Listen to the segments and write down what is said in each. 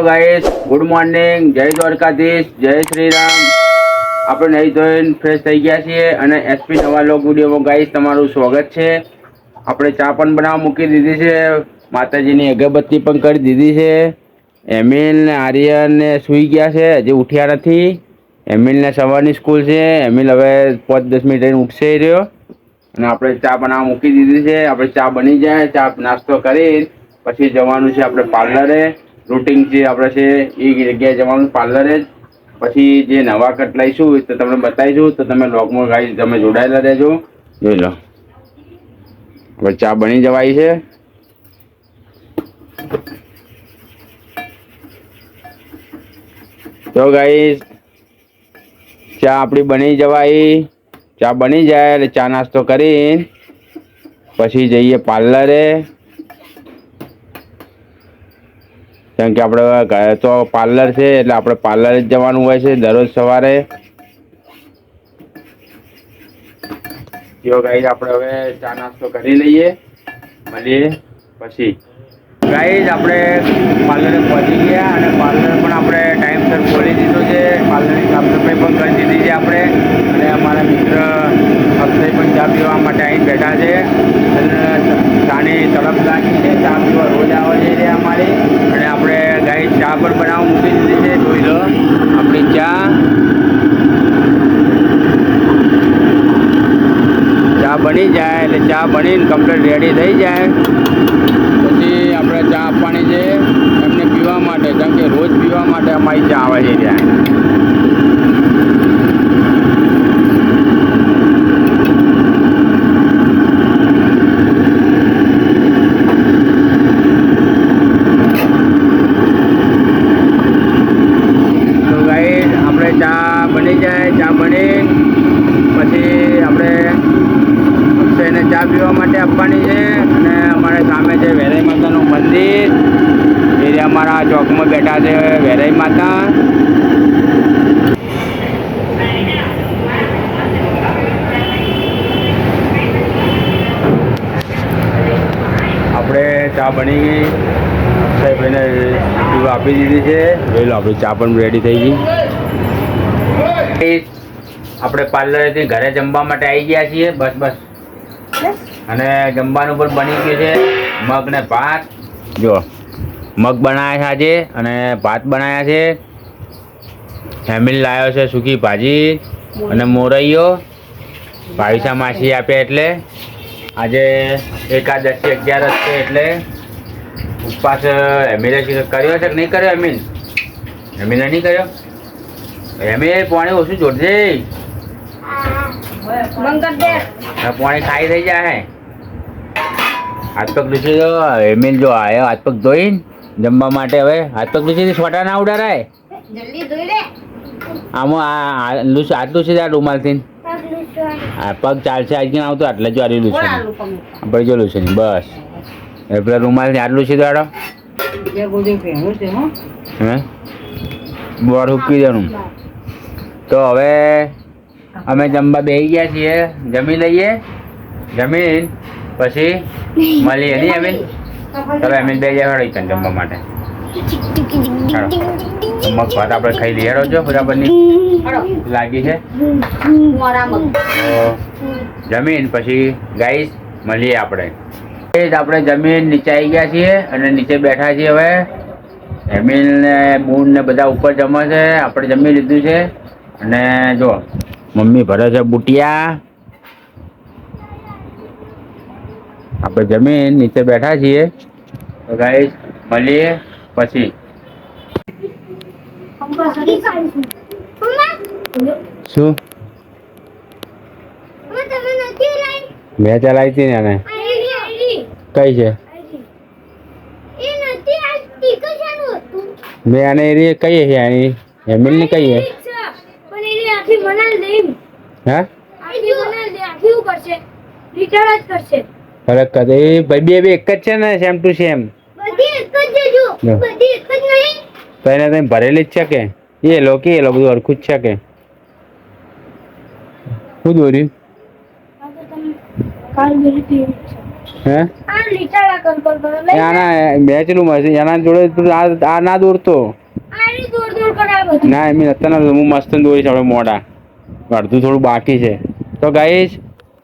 Hello guys, good morning, જય દ્વારકાધીશ, જય શ્રી રામ. આપણે નહીં ધોઈને ફ્રેશ થઈ ગયા છીએ અને એસપી નવા લોક વિડીયોમાં ગાઈસ તમારું સ્વાગત છે. આપણે ચા પણ બનાવવા મૂકી દીધી છે, માતાજીની અગરબત્તી પણ કરી દીધી છે. એમિલ ને આર્યન ને સૂઈ ગયા છે, હજી ઉઠ્યા નથી. એમિલને સવારની સ્કૂલ છે. એમિલ હવે 5-10 મિનિટ રહીને ઉઠશે રહ્યો અને આપણે ચા બનાવવા મૂકી દીધી છે. આપણે ચા બની જાય, ચા નાસ્તો કરી પછી જવાનું છે આપણે પાર્લરે. રૂટિન જે આપણે છે એ જગ્યાએ જવાનું પાર્લરે જ. પછી જે નવા કટ લઈશું તો તમને બતાવીશું, તો તમે વ્લોગમાં ગાઈસ તમે જોડાયેલા રહેજો. જોઈ લો, હવે ચા બની જવાય છે. તો ગાઈસ ચા આપણી બની જવાય. ચા બની જાય એટલે ચા નાસ્તો કરી પછી જઈએ પાર્લરે. કેમ કે આપણે ઘરે તો પાર્લર છે એટલે આપણે પાર્લર જ જવાનું હોય છે દરરોજ સવારે. જો ગાઈસ આપણે હવે ચા નાસ્તો કરી લઈએ, મળીએ પછી. ગાઈસ આપણે પાર્લરે પહોંચી ગયા અને પાર્લર પણ આપણે ટાઈમસર ખોલી દીધું છે. પાર્લરની સાફ સફાઈ પણ કરી દીધી છે આપણે. અને અમારા મિત્ર અક્ષય પણ ચા પીવા માટે અહીં બેઠા છે અને ચાની તડપ લાગી છે. ચા પીવા રોજ આવે છે અમારી. અને આપણે ગાઈસ ચા પણ બનાવવા મૂકી દીધી છે. જોઈ લો આપણી ચા બની જાય એટલે ચા બનીને કમ્પ્લીટ રેડી થઈ જાય પછી આપણે ચા આપવાની છે એમને પીવા માટે. કેમ કે રોજ પીવા માટે અમારી ચા આવે છે ત્યાં. તો ગાઈસ આપણે ચા બની જાય, ચા બની પછી આપણે અક્ષયને ચા પીવા માટે આપવાની છે. અને અમારે સામે છે વેરાઈ માતાનું મંદિર. એ અમારા ચોકમાં બેઠા છે વેરાઈ માતા. આપણે ચા બની ગઈ, અક્ષયભાઈને પીવા આપી દીધી છે. જોઈ લો આપણી ચા પણ રેડી થઈ ગઈ. આપણે પાર્લરેથી ઘરે જમવા માટે આવી ગયા છીએ. બસ બસ. અને જમવાનું પણ બની ગયું છે. મગ ને ભાત. જો મગ બનાવ્યા છે આજે અને ભાત બનાવ્યા છે. ફેમિલી લાવ્યો છે સૂકી ભાજી અને મોરૈયો. ભાવિસા માસી આપ્યા એટલે આજે એકાદશી 11 છે એટલે ઉપવાસ એમિલે કર્યો છે કે નહીં કર્યો? એમિલે નહીં કર્યો. એમિલે પાણી ઓછું જોડજે, પાણી ખાઈ થઈ જાય. હાથ પગ લૂછી દો. એમિલ જો આવ્યો હાથ પગ ધોઈને જમવા માટે. હવે હાથ પગ લૂછી છોટા ના ઉડારાય. આમાં હાથ લૂછી દે રૂમાલથી. પગ ચાલશે આજ કેમ આવતો એટલે જો આરી લૂછી આપણે જો લૂછી બસ એ પેલા રૂમાલથી આટલું લૂછી દાડો. હે બોર હુકી દેવાનું. તો હવે અમે જમવા બેસી ગયા છીએ. જમી લઈએ, જમીન પછી મળીએ નહીં એમિલ? ચાલો એમિલ બે જાય જમવા માટે. મગ ભાત આપણે ખાઈ લઈએ. હેડો જો બરાબરની લાગી છે જમીન પછી ગાઈસ મળીએ આપણે. આપણે જમીન નીચે આવી ગયા છીએ અને નીચે બેઠા છીએ. હવે એમિલ ને બૂન ને બધા ઉપર જમે છે. આપણે જમી લીધું છે અને જો મમ્મી ભરે છે બુટિયા. આપણે જમીન નીચે બેઠા છીએ. તો ગાઈસ મળીએ પછી. શું મેં ચલાવી હતી ને? કઈ છે? મેં આને એરી કઈ છે? આની એમિલ ની કઈ છે? હા ફરક કરે ભાઈ. બે એક જ છે ને? Same to same. તને ભરેલી જ છે કે એ લોકો બધું હરખું જ છે કે શું દોર્યું? હે આના બેચલું મશીન એના જોડે તું આ ના દોરતો ના એમ અત્યારે હું મસ્ત દોરીશ આપણે મોડા અડધું થોડું બાકી છે તો ગાઈશ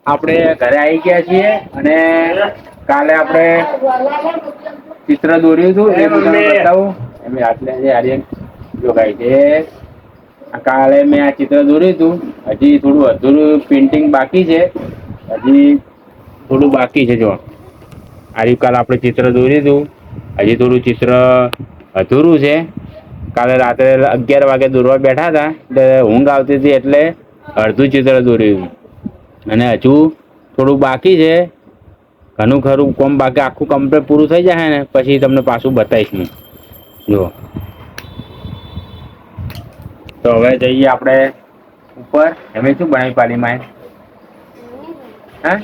આપણે ઘરે આવી ગયા છીએ અને કાલે આપણે ચિત્ર દોર્યું હતું એ બતાવું એમ આટલે આર્યન જો ગાઈ છે કાલે મેં આ ચિત્ર દોર્યું હતું હજી થોડું અધૂરું પેઇન્ટિંગ બાકી છે હજી થોડું બાકી છે જો આજુ કાલે આપણે ચિત્ર દોર્યું હતું હજી થોડું ચિત્ર અધૂરું છે કાલે રાત્રે 11 વાગે દોરવા બેઠા હતા એટલે ઊંઘ આવતી હતી એટલે અડધું ચિત્ર દોર્યું અને હજુ થોડું બાકી છે ઘણું ખરું કોમ બાકી આખું કમ્પ્લીટ પૂરું થઈ જાય ને પછી તમને પાછું બતાવીશ હું જો તો હવે જઈએ આપણે ઉપર એમ શું બનાવી પાલીમાં હા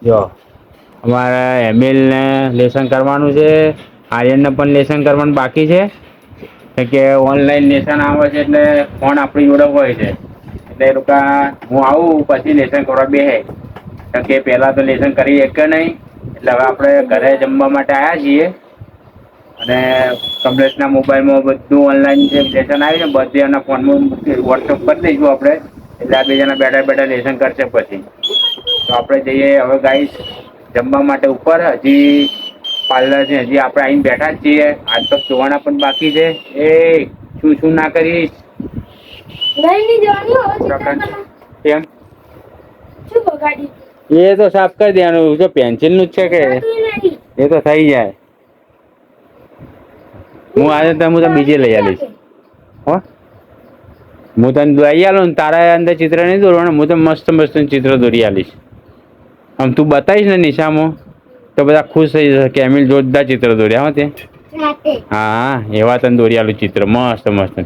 જો અમારે એમએલ ને લેસન કરવાનું છે આર્યનને પણ લેસન કરવાનું બાકી છે કે ઓનલાઈન લેસન આવે છે એટલે ફોન આપણી જોડે હોય છે એટલે એ લોકો હું આવું પછી લેસન કરવા બેસે કે પહેલાં તો લેસન કરી શકે નહીં એટલે હવે આપણે ઘરે જમવા માટે આવ્યા છીએ અને કમલેશના મોબાઈલમાં બધું ઓનલાઈન જે લેસન આવી ને બધે એના ફોનમાં વોટ્સઅપ કરી દઈશું આપણે એટલે આ બે જણા બેઠા બેઠા લેસન કરશે પછી તો આપણે જઈએ હવે ગાઈસ જમવા માટે ઉપર હજી પાર્લર છે હજી આપણે આવીને બેઠા જ છીએ આજ તો જોવાના પણ બાકી છે એ શું શું ના કરીશ કેમ એ તો સાફ કરી દેવાનું જો પેન્સિલ નું જ છે કે એ તો થઈ જાય હું આજે તો હું તો બીજે લઈ આવીશ હો હું તને દોરી આલું ને તારા અંદર ચિત્ર નહીં દોરવાનું હું તો મસ્ત મસ્ત ચિત્ર દોરી આલીશ આમ તું બતાવીશ ને નિશામાં તો બધા ખુશ થઈ જશે કે એમિલ જોરદાર ચિત્ર દોર્યા હો તે હા એવા તને દોરી આલું ચિત્ર મસ્ત મસ્ત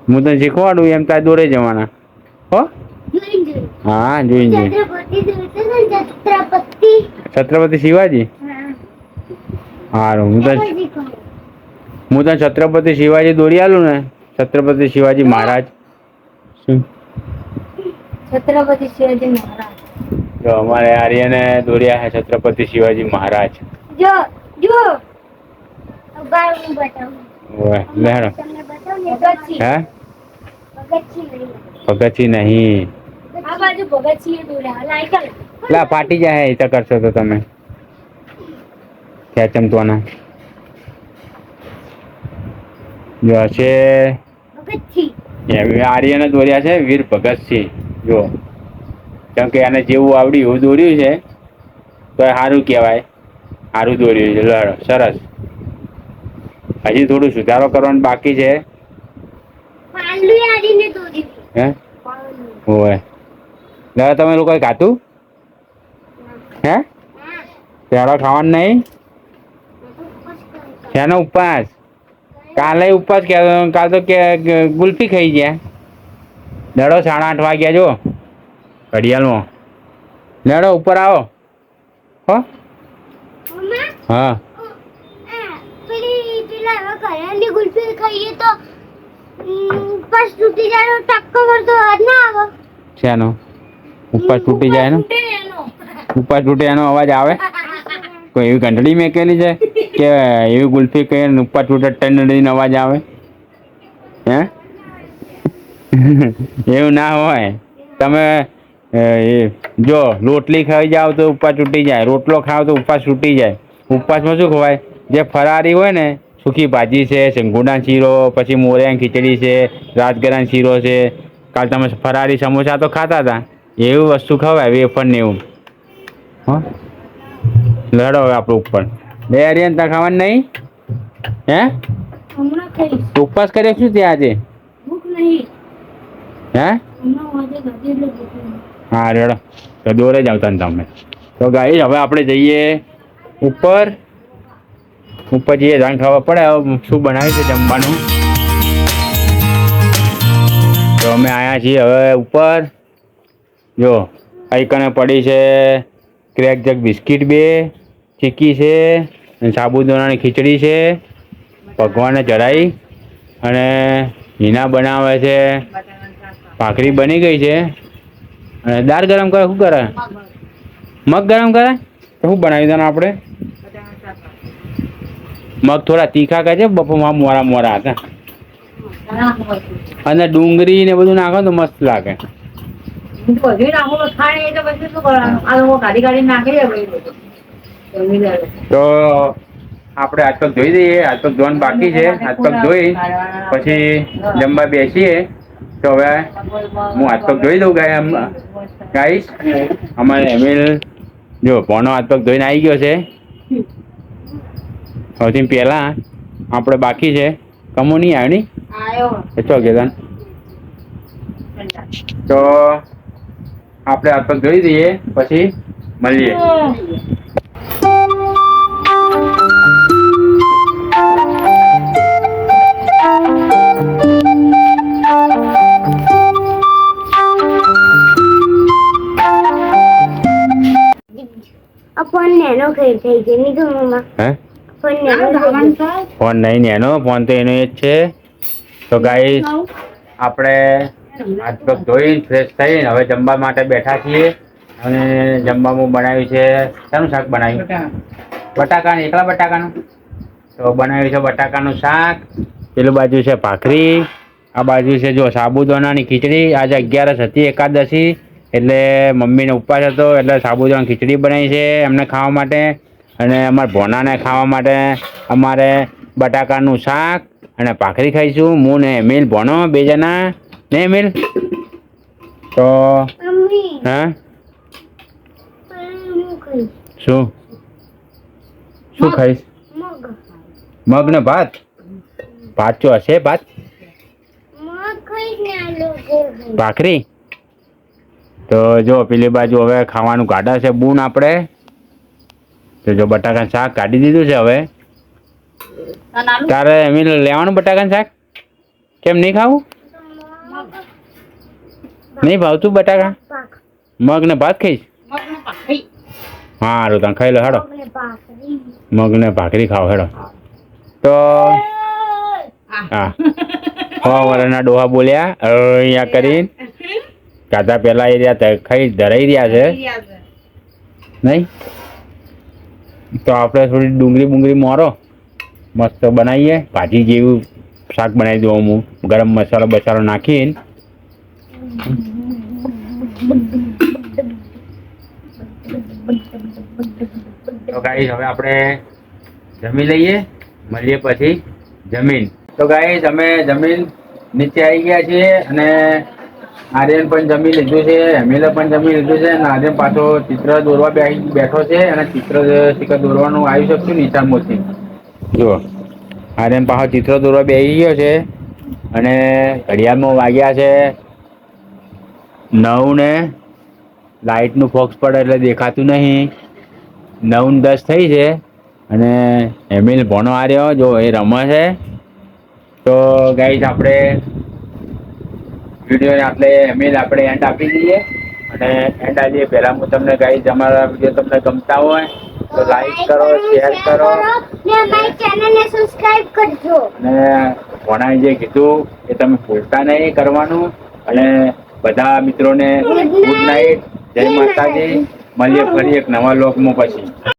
હું તને શીખવાડું એમ તારે દોરે જવાના હો હા જોઈ છત્રપતિ શિવાજી સારું હું તને છત્રપતિ શિવાજી દોરી આલું ને છત્રપતિ શિવાજી મહારાજ શું છત્રપતિ શિવાજી મહારાજ જો અમારે આર્યને દોર્યા છે છત્રપતિ શિવાજી મહારાજ જો જો બાર હું બતાવું ઓય લેડો હે ભગતસિંહ નહીં આ બાજુ ભગતસિંહ દોર્યા લાઈકલ લા પાટી જાય એ તો કરશો તો તમે ક્યાં ચમતવાના જો છે ભગતસિંહ આર્યને દોર્યા છે વીર ભગતસિંહ જો કેમ કે એને જેવું આવડ્યું એવું દોર્યું છે તો એ સારું કહેવાય સારું દોર્યું છે લડો સરસ હજી થોડું સુધારો કરવાનો બાકી છે હે હોય દાદા તમે લોકોએ ખાતું હે પેલો ખાવાનું નહીં શેનો ઉપવાસ કાલે ઉપવાસ કે કાલ તો કે ગુલ્ફી ખાઈ ગયા લડો 8:30 વાગ્યા જો ઘડિયાળમાં લેડો ઉપર આવો હો હા ગુલ્ફી ખાઈએ તો ઉપવાસ તૂટી જાય ટક્કો કરતો અવાજ ના આવે શેનો ઉપવાસ તૂટી જાય ને ઉપવાસ તૂટે એનો અવાજ આવે કોઈ એવી ઘંટડી મેકેલી છે કે એવી ગુલ્ફી કહીએ ઉપવાસ તૂટે ટંડડીનો અવાજ આવે હે એવું ના હોય તમે જો રોટલી ખાઈ જાવ તો ઉપવાસ તૂટી જાય રોટલો ખાવ તો ઉપવાસ તૂટી જાય ઉપવાસમાં શું ખવાય જે ફરારી હોય ને સૂકી ભાજી છે શંગુડા શીરો પછી મોરિયાની ખીચડી છે રાજગરાનો શીરો છે કાલ તમે ફરારી સમોસા તો ખાતા હતા એવી વસ્તુ ખવાય વેફર ને એવું હા લડો હવે આપણે ઉપર બે હરિયન તા ખાવાનું નહીં હે ઉપવાસ કર્યો શું ત્યાં આજે હે હા રેડો તો દોરે જ આવતા ને તમે તો ગાઈ હવે આપણે જઈએ ઉપર જઈએ જાણ ખબર પડે હવે શું બનાવ્યું છે જમવાનું તો અમે આવ્યા છીએ હવે ઉપર જો અહીં કને પડી છે ક્રેક જગ બિસ્કિટ 2 ચીક્કી છે અને સાબુદાણાની ખીચડી છે ભગવાનને ચડાવી અને હિના બનાવે છે ભાખરી બની ગઈ છે અને દાળ ગરમ કરે શું કરે? મગ ગરમ કરે તો શું બનાવી દે આપણે? મગ થોડા તીખા કરે છે બપોરમાં મોરા મોરા હતા. અને ડુંગળી ને બધું નાખો તો મસ્ત લાગે. બધું નાખો ખાય તો પછી શું કરવાનું? આ લોકો ગાડી ગાડી નાખી દે બધું. તો આપણે હાથ પગ ધોઈ દઈએ. હાથ પગ ધોવાનું બાકી છે. હાથ પગ ધોઈ પછી જમવા બેસીએ. તો હવે હું હાથ પગ ધોઈ દઉં ગાઈસ. અમારે એમિલ જો પોનો હાથ પગ ધોઈને આવી ગયો છે. સૌથી પહેલા આપણે બાકી છે કમો નહીં આવ્યો નહીં એ ચો કે તો આપણે હાથ પગ ધોઈ દઈએ પછી મળીએ. આ ફોન નેનો થઈ ગયો નહીં તો મમ્મા હે ફોન નેનો થઈ ગયો. ફોન નહીં એનો ફોન તો એનો જ છે. તો ગાઈસ આપણે હાથ પગ ધોઈ ફ્રેશ થઈને હવે જમવા માટે બેઠા છીએ. અને જમવામાં બનાવ્યું છે શાનું શાક બનાવ્યું? બટાકાનું. એકલા બટાકાનું તો બનાવ્યું છે બટાકાનું શાક. પેલું બાજુ છે ભાખરી. આ બાજુ છે જો સાબુદાણાની ખીચડી. આજે 11 હતી એકાદશી એટલે મમ્મીને ઉપવાસ હતો એટલે સાબુદાણા ખીચડી બનાવી છે એમને ખાવા માટે. અને અમારા ભોનાને ખાવા માટે અમારે બટાકાનું શાક અને ભાખરી ખાઈશું. હું ને એમિલ ભોનો 2 જણા ને એમિલ. તો મમ્મી હા હું ખાઈશ શું શું ખાઈશ? મગ મગ ને ભાત. ભાત તો હશે ભાત. મગ ખાઈશ ને આ લોકો ખાઈશ. ભાખરી. તો જો પેલી બાજુ હવે ખાવાનું કાઢા છે બૂન આપણે. તો જો બટાકાનું શાક કાઢી દીધું છે હવે. તારે એમ લેવાનું બટાકાનું શાક? કેમ નહીં ખાવું? નહીં ભાવતું બટાકા? પાક મગ ને ભાત ખાઈશ? સારું તમે ખાઈ લો હેડો. મગને ભાખરી મગ ને ભાખરી ખાઓ હેડો. તો હા 6 વર્ષના ડોહા બોલ્યા અહીંયા કરીને કાધા પેલા એ રહ્યા ખાઈ ધરાઈ રહ્યા છે નહીં. તો આપણે થોડી ડુંગળી બુંગળી મારો મસ્ત બનાવીએ. ભાજી જેવું શાક બનાવી દઉં હું ગરમ મસાલો બસાલો નાખીને. તો ગાઈસ હવે આપણે જમી લઈએ. મળીએ પછી જમીન. તો ગાઈસ અમે જમીન નીચે આવી ગયા છીએ અને આર્યન પણ જમી લીધું છે. એમિલે પણ જમી લીધું છે. અને આર્યન પાછો ચિત્ર દોરવા બેઠો છે અને ચિત્ર દોરવાનું આવી શકશું નિશાનમાંથી. જુઓ આર્યન પાછો ચિત્ર દોરવા બેસી ગયો છે. અને ઘડિયાળમાં વાગ્યા છે 9 ને લાઇટનું ફોક્સ પડે એટલે દેખાતું નહીં. 9 ને 10 થઈ છે. અને એમિલ ભણો આર્યો જો એ રમે છે. તો ગાઈસ આપણે વિડીયોને આપણે એન્ડ આપી દઈએ. અને એન્ડ આપીએ પહેલાં હું તમને ગાઈસ અમારા વિડીયો તમને ગમતા હોય તો લાઈક કરો, શેર કરો ને અમારી ચેનલને સબસ્ક્રાઇબ કરજો. અને ભણાઈ જે કીધું એ તમે ભૂલતા નહીં કરવાનું. અને બધા મિત્રોને ગુડ નાઇટ. જય માતાજી. મળીએ ફરી એક નવા લોકમાં પછી.